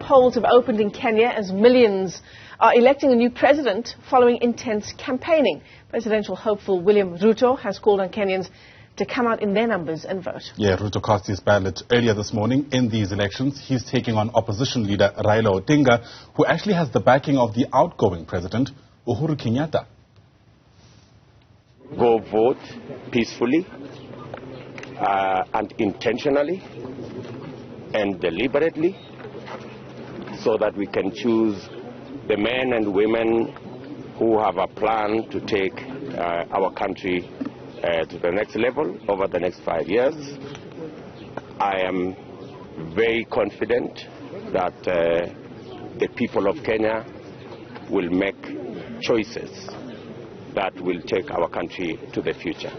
polls have opened in Kenya as millions are electing a new president following intense campaigning. Presidential hopeful William Ruto has called on Kenyans to come out in their numbers and vote. Yeah, Ruto cast his ballot earlier this morning in these elections. He's taking on opposition leader Raila Odinga, who actually has the backing of the outgoing president, Uhuru Kenyatta. Go vote peacefully and intentionally and deliberately so that we can choose the men and women who have a plan to take our country to the next level over the next 5 years. I am very confident that the people of Kenya will make choices that will take our country to the future.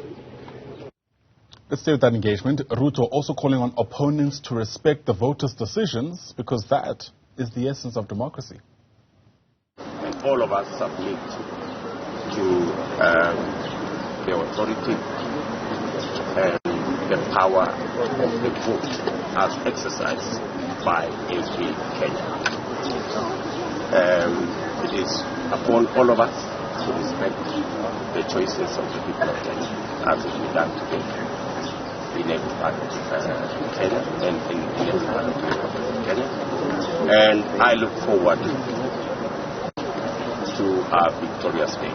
Let's stay with that engagement. Ruto also calling on opponents to respect the voters' decisions because that is the essence of democracy. And all of us submit to the authority and the power of the vote as exercised by every Kenyan. It is upon all of us to respect the choices of the people of Kenya as it is done today in every part of Kenya and in every part of the Republic of Kenya. And I look forward to our victorious day.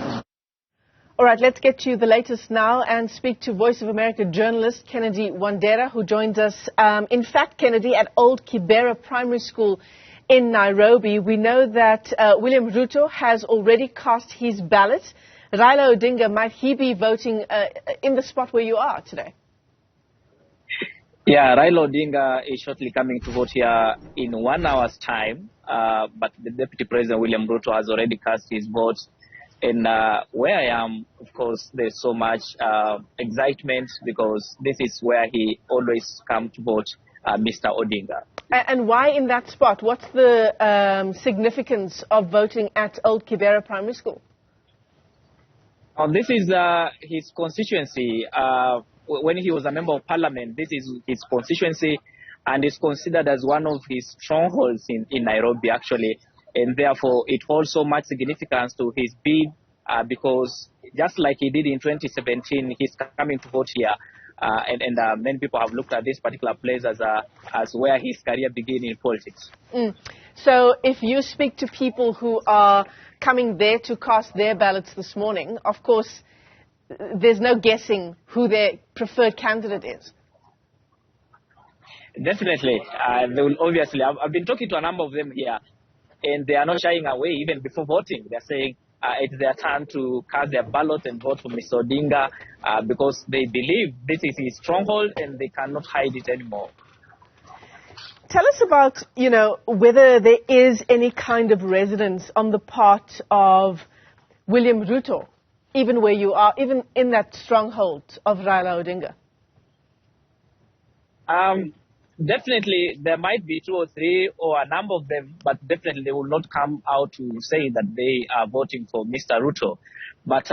All right, let's get to the latest now and speak to Voice of America journalist Kennedy Wandera, who joins us. In fact, Kennedy, at Old Kibera Primary School in Nairobi, we know that William Ruto has already cast his ballot. Raila Odinga, might he be voting in the spot where you are today? Yeah, Raila Odinga is shortly coming to vote here in 1 hour's time, but the Deputy President William Ruto has already cast his vote. And where I am, of course, there's so much excitement because this is where he always comes to vote, Mr. Odinga. And why in that spot? What's the significance of voting at Old Kibera Primary School? This is his constituency. When he was a member of parliament, this is his constituency and is considered as one of his strongholds in Nairobi, actually. And therefore, it holds so much significance to his bid because just like he did in 2017, he's coming to vote here. And many people have looked at this particular place as where his career began in politics. So if you speak to people who are coming there to cast their ballots this morning, of course, there's no guessing who their preferred candidate is. Definitely. They will obviously. I've been talking to a number of them here, and they are not shying away even before voting. They're saying it's their turn to cast their ballot and vote for Mr. Odinga because they believe this is his stronghold and they cannot hide it anymore. Tell us about, whether there is any kind of resonance on the part of William Ruto, even where you are, even in that stronghold of Raila Odinga. Definitely, there might be 2 or 3 or a number of them, but definitely they will not come out to say that they are voting for Mr. Ruto. But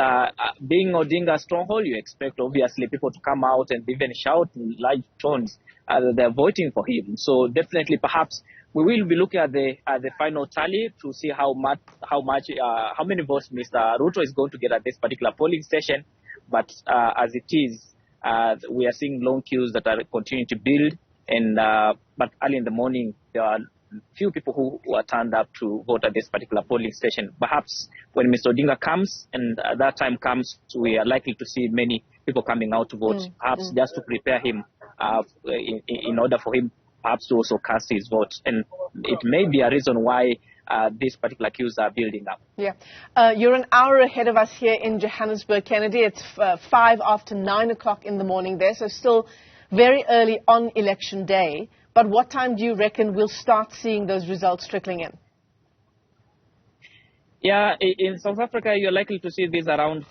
being Odinga's stronghold, you expect obviously people to come out and even shout in large tones that they're voting for him. So definitely, perhaps we will be looking at the final tally to see how many votes Mr. Ruto is going to get at this particular polling station. But as it is, we are seeing long queues that are continuing to build. And but early in the morning, there are few people who are turned up to vote at this particular polling station. Perhaps when Mr. Odinga comes and that time comes, we are likely to see many people coming out to vote, perhaps just to prepare him in order for him perhaps to also cast his vote. And it may be a reason why these particular queues are building up. Yeah. You're an hour ahead of us here in Johannesburg, Kennedy. It's 5 after 9 o'clock in the morning there, so still very early on election day. But what time do you reckon we'll start seeing those results trickling in? Yeah, in South Africa, you're likely to see this around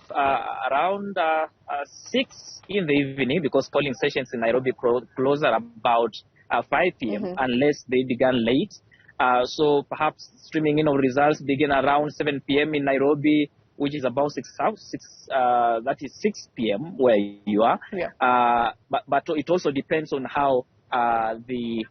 6 in the evening because polling stations in Nairobi close at about 5 p.m. Unless they began late. So perhaps streaming in of results begin around 7 p.m. in Nairobi, which is about 6 p.m. where you are. Yeah. But it also depends on how the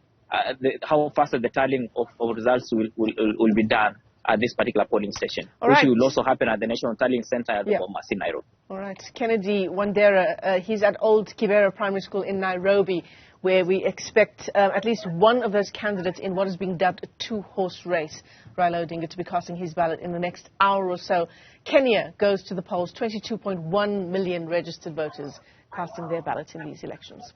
how fast the tallying of results will be done at this particular polling station, right. which will also happen at the National Tallying Center at the Bomas in Nairobi. All right. Kennedy Wandera, he's at Old Kibera Primary School in Nairobi, where we expect at least one of those candidates in what is being dubbed a two-horse race, Raila Odinga, to be casting his ballot in the next hour or so. Kenya goes to the polls, 22.1 million registered voters casting their ballots in these elections.